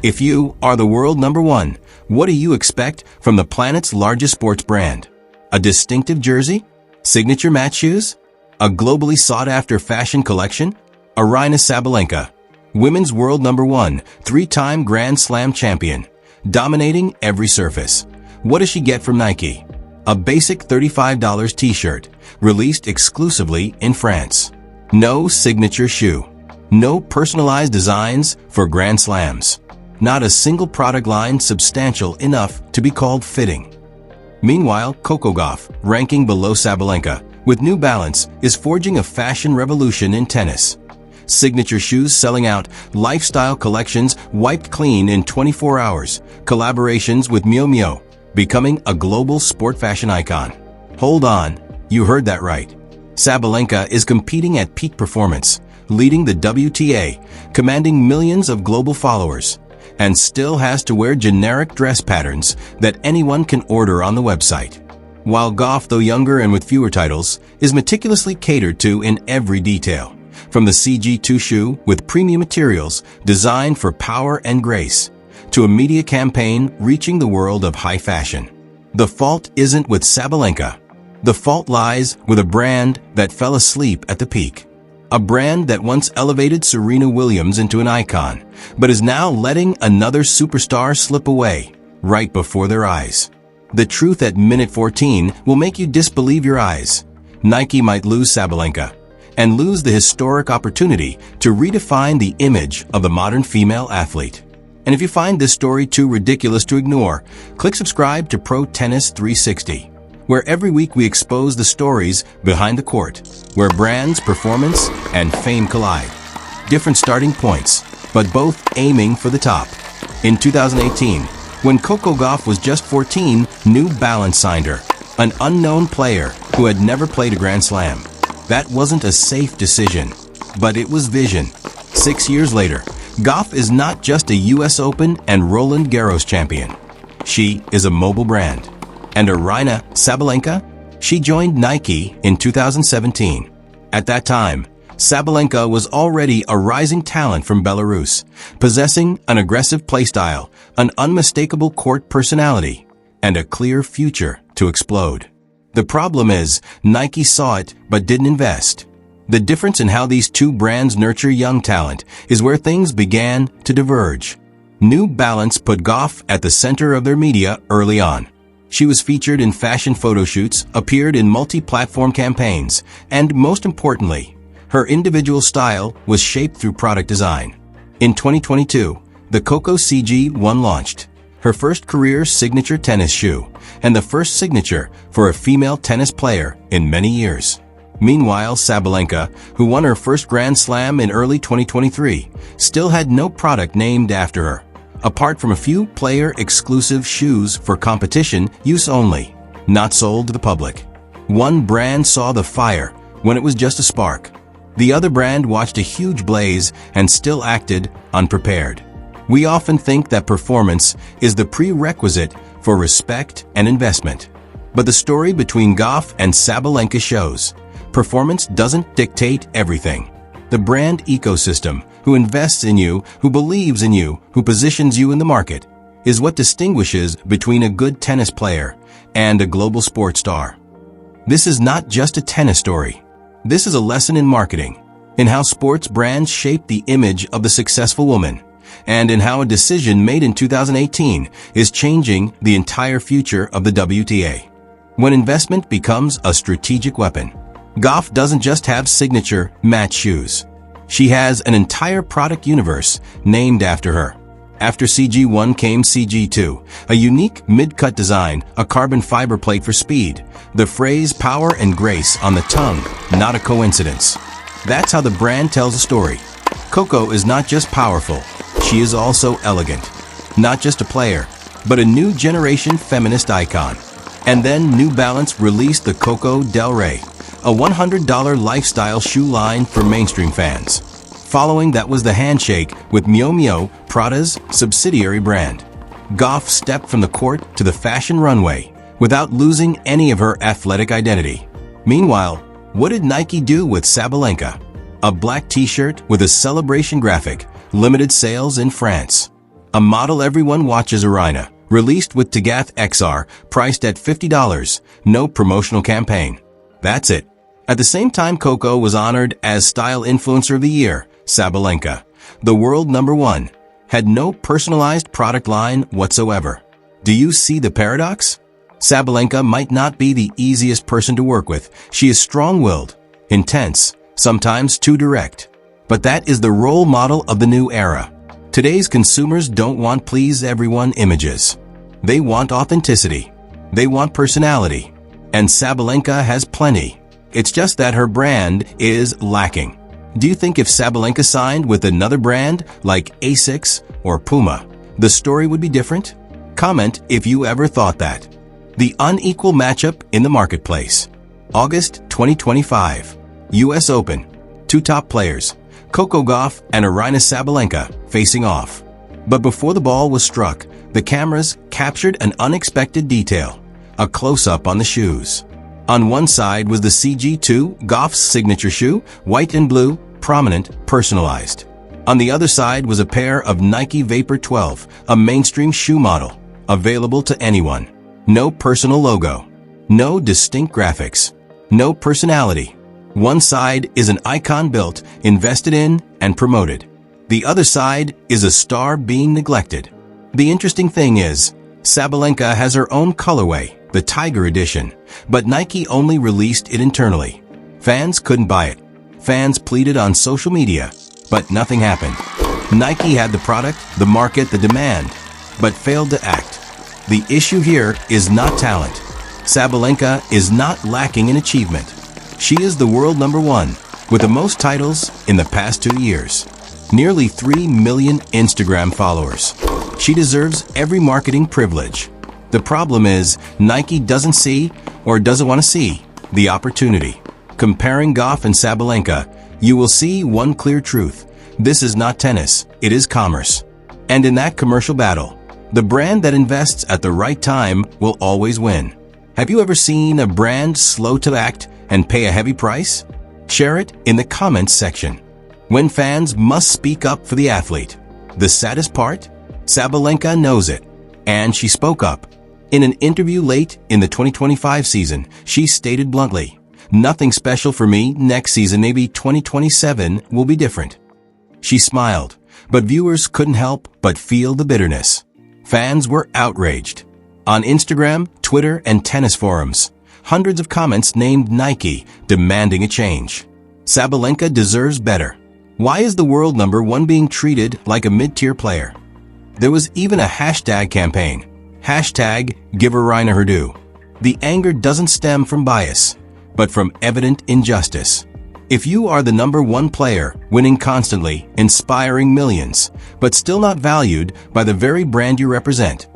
If you are the world #1, what do you expect from the planet's largest sports brand? A distinctive jersey? Signature match shoes? A globally sought-after fashion collection? Aryna Sabalenka, women's world #1, 3-time Grand Slam champion, dominating every surface. What does she get from Nike? A basic $35 t-shirt, released exclusively in France. No signature shoe. No personalized designs for Grand Slams. Not a single product line substantial enough to be called fitting. Meanwhile, Coco Gauff, ranking below Sabalenka, with New Balance, is forging a fashion revolution in tennis. Signature shoes selling out, lifestyle collections wiped clean in 24 hours, collaborations with Miu becoming a global sport fashion icon. Hold on, you heard that right. Sabalenka is competing at peak performance, leading the WTA, commanding millions of global followers, and still has to wear generic dress patterns that anyone can order on the website. While Gauff, though younger and with fewer titles, is meticulously catered to in every detail, from the CG2 shoe with premium materials designed for power and grace, to a media campaign reaching the world of high fashion. The fault isn't with Sabalenka. The fault lies with a brand that fell asleep at the peak. A brand that once elevated Serena Williams into an icon, but is now letting another superstar slip away right before their eyes. The truth at minute 14 will make you disbelieve your eyes. Nike might lose Sabalenka and lose the historic opportunity to redefine the image of the modern female athlete. And if you find this story too ridiculous to ignore, click subscribe to Pro Tennis 360, where every week we expose the stories behind the court, where brands, performance, and fame collide. Different starting points, but both aiming for the top. In 2018, when Coco Gauff was just 14, New Balance signed her, an unknown player who had never played a Grand Slam. That wasn't a safe decision, but it was vision. 6 years later, Gauff is not just a US Open and Roland Garros champion. She is a mobile brand. And Aryna Sabalenka? She joined Nike in 2017. At that time, Sabalenka was already a rising talent from Belarus, possessing an aggressive playstyle, an unmistakable court personality, and a clear future to explode. The problem is, Nike saw it but didn't invest. The difference in how these two brands nurture young talent is where things began to diverge. New Balance put Gauff at the center of their media early on. She was featured in fashion photo shoots, appeared in multi-platform campaigns, and most importantly, her individual style was shaped through product design. In 2022, the Coco CG1 launched, her first career signature tennis shoe, and the first signature for a female tennis player in many years. Meanwhile, Sabalenka, who won her first Grand Slam in early 2023, still had no product named after her, apart from a few player-exclusive shoes for competition use only, not sold to the public. One brand saw the fire when it was just a spark. The other brand watched a huge blaze and still acted unprepared. We often think that performance is the prerequisite for respect and investment. But the story between Gauff and Sabalenka shows performance doesn't dictate everything. The brand ecosystem, who invests in you, who believes in you, who positions you in the market, is what distinguishes between a good tennis player and a global sports star. This is not just a tennis story. This is a lesson in marketing, in how sports brands shape the image of the successful woman, and in how a decision made in 2018 is changing the entire future of the WTA. When investment becomes a strategic weapon, Gauff doesn't just have signature match shoes. She has an entire product universe named after her. After CG1 came CG2, a unique mid-cut design, a carbon fiber plate for speed, the phrase power and grace on the tongue, not a coincidence. That's how the brand tells a story. Coco is not just powerful, she is also elegant. Not just a player, but a new generation feminist icon. And then New Balance released the Coco Del Rey, a $100 lifestyle shoe line for mainstream fans. Following that was the handshake with Miu, Prada's subsidiary brand. Gauff stepped from the court to the fashion runway without losing any of her athletic identity. Meanwhile, what did Nike do with Sabalenka? A black t-shirt with a celebration graphic, limited sales in France. A model everyone watches, Aryna, released with Tagath XR, priced at $50, no promotional campaign. That's it. At the same time, Coco was honored as Style Influencer of the Year. Sabalenka, the world #1, had no personalized product line whatsoever. Do you see the paradox? Sabalenka might not be the easiest person to work with. She is strong-willed, intense, sometimes too direct. But that is the role model of the new era. Today's consumers don't want please everyone images. They want authenticity. They want personality. And Sabalenka has plenty. It's just that her brand is lacking. Do you think if Sabalenka signed with another brand like Asics or Puma, the story would be different? Comment if you ever thought that. The unequal matchup in the marketplace. August 2025. US Open. Two top players, Coco Gauff and Aryna Sabalenka, facing off. But before the ball was struck, the cameras captured an unexpected detail, a close-up on the shoes. On one side was the CG2, Gauff's signature shoe, white and blue, prominent, personalized. On the other side was a pair of Nike Vapor 12, a mainstream shoe model, available to anyone. No personal logo. No distinct graphics. No personality. One side is an icon built, invested in, and promoted. The other side is a star being neglected. The interesting thing is, Sabalenka has her own colorway, the Tiger Edition, but Nike only released it internally. Fans couldn't buy it. Fans pleaded on social media, but nothing happened. Nike had the product, the market, the demand, but failed to act. The issue here is not talent. Sabalenka is not lacking in achievement. She is the world #1, with the most titles in the past 2 years. Nearly 3 million Instagram followers. She deserves every marketing privilege. The problem is, Nike doesn't see, or doesn't want to see, the opportunity. Comparing Gauff and Sabalenka, you will see one clear truth. This is not tennis, it is commerce. And in that commercial battle, the brand that invests at the right time will always win. Have you ever seen a brand slow to act and pay a heavy price? Share it in the comments section. When fans must speak up for the athlete. The saddest part? Sabalenka knows it, and she spoke up. In an interview late in the 2025 season, she stated bluntly, "Nothing special for me. Next season, maybe 2027, will be different." She smiled, but viewers couldn't help but feel the bitterness. Fans were outraged. On Instagram, Twitter, and tennis forums, hundreds of comments named Nike, demanding a change. Sabalenka deserves better. Why is the world #1 being treated like a mid-tier player? There was even a hashtag campaign. Hashtag Give Aryna her due. The anger doesn't stem from bias, but from evident injustice. If you are the #1 player, winning constantly, inspiring millions, but still not valued by the very brand you represent,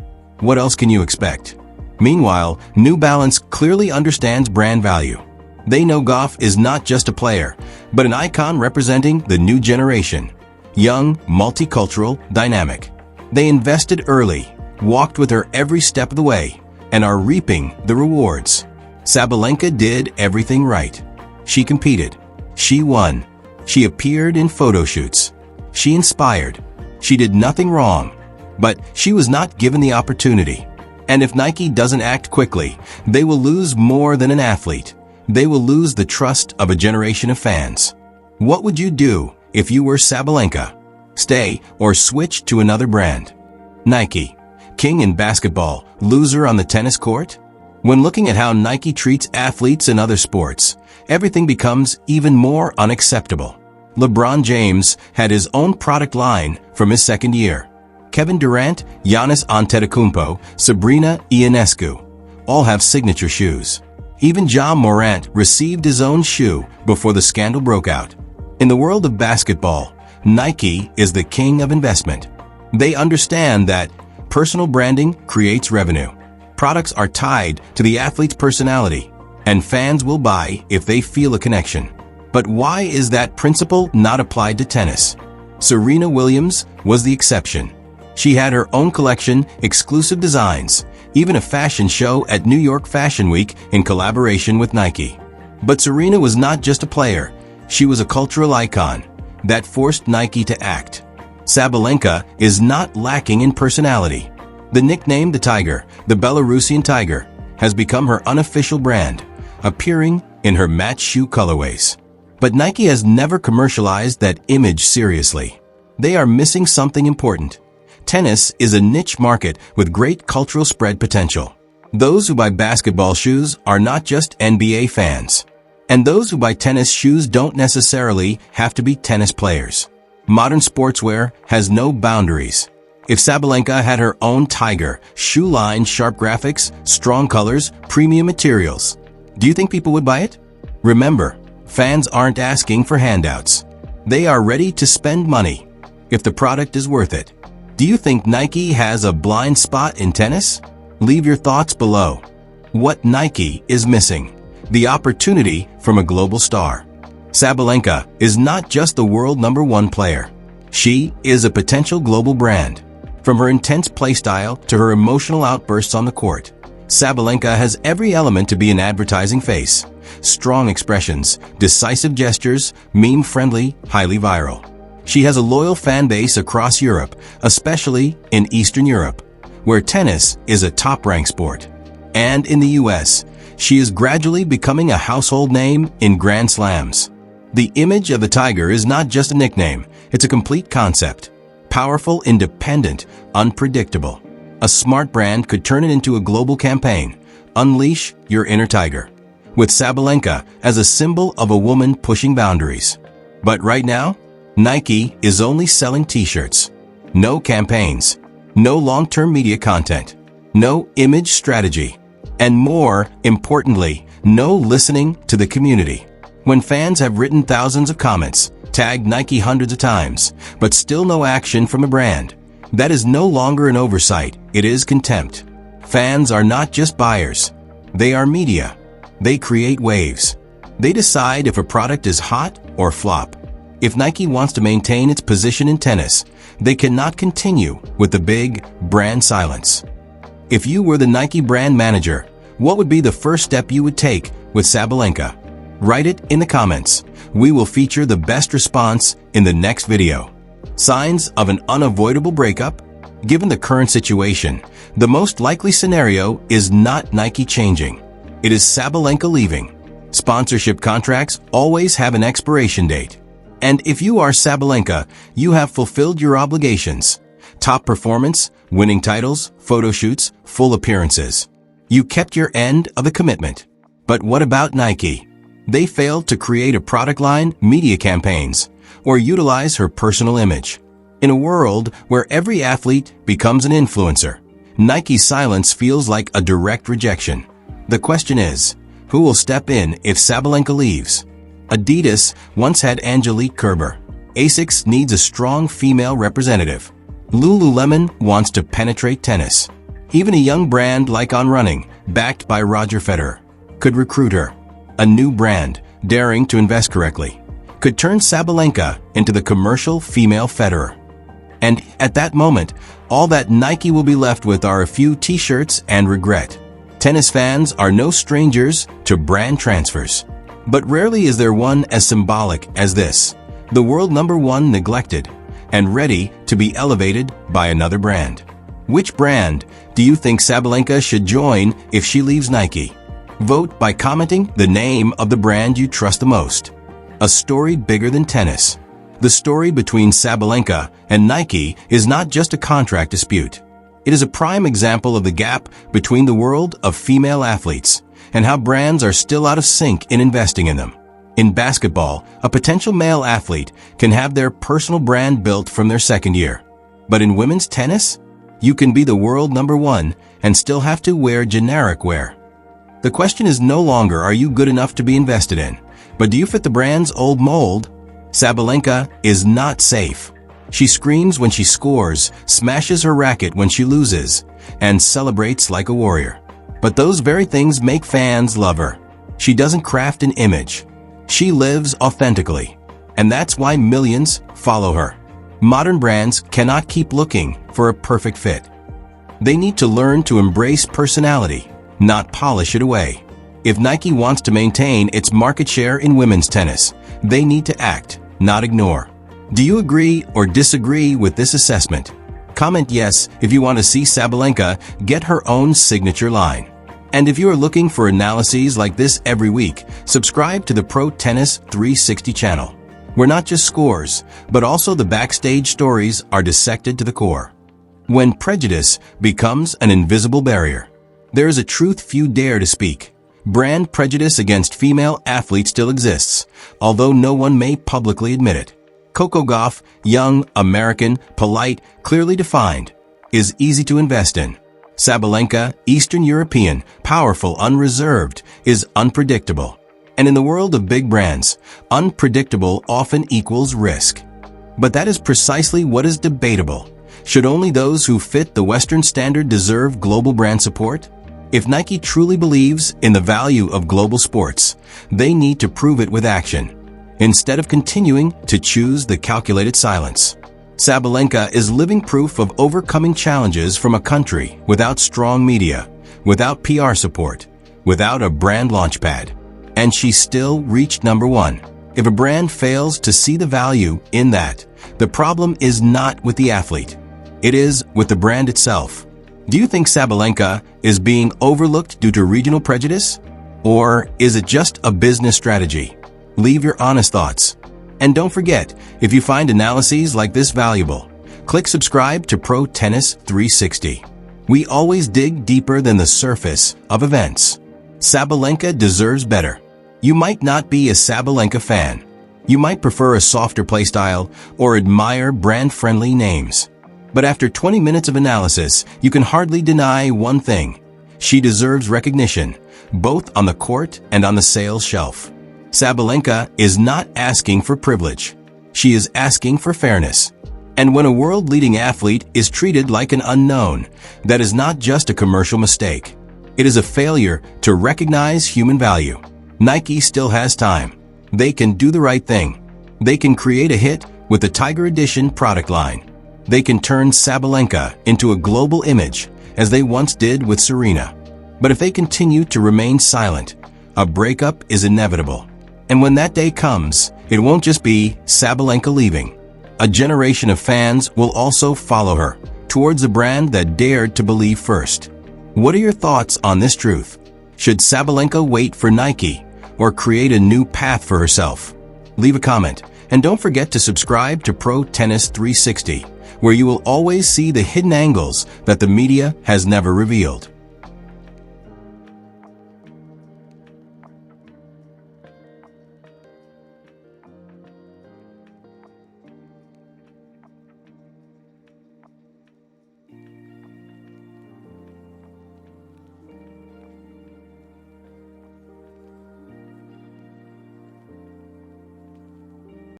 what else can you expect? Meanwhile, New Balance clearly understands brand value. They know Gauff is not just a player, but an icon representing the new generation. Young, multicultural, dynamic. They invested early, walked with her every step of the way, and are reaping the rewards. Sabalenka did everything right. She competed. She won. She appeared in photo shoots. She inspired. She did nothing wrong. But she was not given the opportunity. And if Nike doesn't act quickly, they will lose more than an athlete. They will lose the trust of a generation of fans. What would you do if you were Sabalenka? Stay or switch to another brand? Nike, king in basketball, loser on the tennis court? When looking at how Nike treats athletes in other sports, everything becomes even more unacceptable. LeBron James had his own product line from his second year. Kevin Durant, Giannis Antetokounmpo, Sabrina Ionescu all have signature shoes. Even Ja Morant received his own shoe before the scandal broke out. In the world of basketball, Nike is the king of investment. They understand that personal branding creates revenue. Products are tied to the athlete's personality, and fans will buy if they feel a connection. But why is that principle not applied to tennis? Serena Williams was the exception. She had her own collection, exclusive designs, even a fashion show at New York Fashion Week in collaboration with Nike. But Serena was not just a player, she was a cultural icon that forced Nike to act. Sabalenka is not lacking in personality. The nickname the Tiger, the Belarusian Tiger, has become her unofficial brand, appearing in her match shoe colorways. But Nike has never commercialized that image seriously. They are missing something important. Tennis is a niche market with great cultural spread potential. Those who buy basketball shoes are not just NBA fans. And those who buy tennis shoes don't necessarily have to be tennis players. Modern sportswear has no boundaries. If Sabalenka had her own Tiger, shoe line, sharp graphics, strong colors, premium materials, do you think people would buy it? Remember, fans aren't asking for handouts. They are ready to spend money if the product is worth it. Do you think Nike has a blind spot in tennis? Leave your thoughts below. What Nike is missing? The opportunity from a global star. Sabalenka is not just the world #1 player. She is a potential global brand. From her intense playstyle to her emotional outbursts on the court, Sabalenka has every element to be an advertising face. Strong expressions, decisive gestures, meme-friendly, highly viral. She has a loyal fan base across Europe, especially in Eastern Europe, where tennis is a top-ranked sport. And in the US, she is gradually becoming a household name in Grand Slams. The image of the Tiger is not just a nickname, it's a complete concept. Powerful, independent, unpredictable. A smart brand could turn it into a global campaign. Unleash your inner Tiger. With Sabalenka as a symbol of a woman pushing boundaries. But right now, Nike is only selling t-shirts. No campaigns. No long-term media content. No image strategy. And more importantly, no listening to the community. When fans have written thousands of comments, tagged Nike hundreds of times, but still no action from the brand, that is no longer an oversight, it is contempt. Fans are not just buyers. They are media. They create waves. They decide if a product is hot or flop. If Nike wants to maintain its position in tennis, they cannot continue with the big brand silence. If you were the Nike brand manager, what would be the first step you would take with Sabalenka? Write it in the comments. We will feature the best response in the next video. Signs of an unavoidable breakup? Given the current situation, the most likely scenario is not Nike changing. It is Sabalenka leaving. Sponsorship contracts always have an expiration date. And if you are Sabalenka, you have fulfilled your obligations. Top performance, winning titles, photo shoots, full appearances. You kept your end of the commitment. But what about Nike? They failed to create a product line, media campaigns, or utilize her personal image. In a world where every athlete becomes an influencer, Nike's silence feels like a direct rejection. The question is, who will step in if Sabalenka leaves? Adidas once had Angelique Kerber. Asics needs a strong female representative. Lululemon wants to penetrate tennis. Even a young brand like On Running, backed by Roger Federer, could recruit her. A new brand, daring to invest correctly, could turn Sabalenka into the commercial female Federer. And at that moment, all that Nike will be left with are a few t-shirts and regret. Tennis fans are no strangers to brand transfers. But rarely is there one as symbolic as this. The world #1 neglected and ready to be elevated by another brand. Which brand do you think Sabalenka should join if she leaves Nike? Vote by commenting the name of the brand you trust the most. A story bigger than tennis. The story between Sabalenka and Nike is not just a contract dispute. It is a prime example of the gap between the world of female athletes and how brands are still out of sync in investing in them. In basketball, a potential male athlete can have their personal brand built from their second year. But in women's tennis, you can be the world #1 and still have to wear generic wear. The question is no longer are you good enough to be invested in, but do you fit the brand's old mold? Sabalenka is not safe. She screams when she scores, smashes her racket when she loses, and celebrates like a warrior. But those very things make fans love her. She doesn't craft an image. She lives authentically. And that's why millions follow her. Modern brands cannot keep looking for a perfect fit. They need to learn to embrace personality, not polish it away. If Nike wants to maintain its market share in women's tennis, they need to act, not ignore. Do you agree or disagree with this assessment? Comment yes if you want to see Sabalenka get her own signature line. And if you are looking for analyses like this every week, subscribe to the Pro Tennis 360 channel, where not just scores, but also the backstage stories are dissected to the core. When prejudice becomes an invisible barrier, there is a truth few dare to speak. Brand prejudice against female athletes still exists, although no one may publicly admit it. Coco Gauff, young, American, polite, clearly defined, is easy to invest in. Sabalenka, Eastern European, powerful, unreserved, is unpredictable. And in the world of big brands, unpredictable often equals risk. But that is precisely what is debatable. Should only those who fit the Western standard deserve global brand support? If Nike truly believes in the value of global sports, they need to prove it with action, instead of continuing to choose the calculated silence. Sabalenka is living proof of overcoming challenges from a country without strong media, without PR support, without a brand launchpad. And she still reached #1. If a brand fails to see the value in that, the problem is not with the athlete. It is with the brand itself. Do you think Sabalenka is being overlooked due to regional prejudice? Or is it just a business strategy? Leave your honest thoughts. And don't forget, if you find analyses like this valuable, click subscribe to Pro Tennis 360. We always dig deeper than the surface of events. Sabalenka deserves better. You might not be a Sabalenka fan. You might prefer a softer playstyle or admire brand-friendly names. But after 20 minutes of analysis, you can hardly deny one thing. She deserves recognition, both on the court and on the sales shelf. Sabalenka is not asking for privilege. She is asking for fairness. And when a world-leading athlete is treated like an unknown, that is not just a commercial mistake. It is a failure to recognize human value. Nike still has time. They can do the right thing. They can create a hit with the Tiger Edition product line. They can turn Sabalenka into a global image, as they once did with Serena. But if they continue to remain silent, a breakup is inevitable. And when that day comes, it won't just be Sabalenka leaving. A generation of fans will also follow her towards a brand that dared to believe first. What are your thoughts on this truth? Should Sabalenka wait for Nike or create a new path for herself? Leave a comment, and don't forget to subscribe to Pro Tennis 360, where you will always see the hidden angles that the media has never revealed.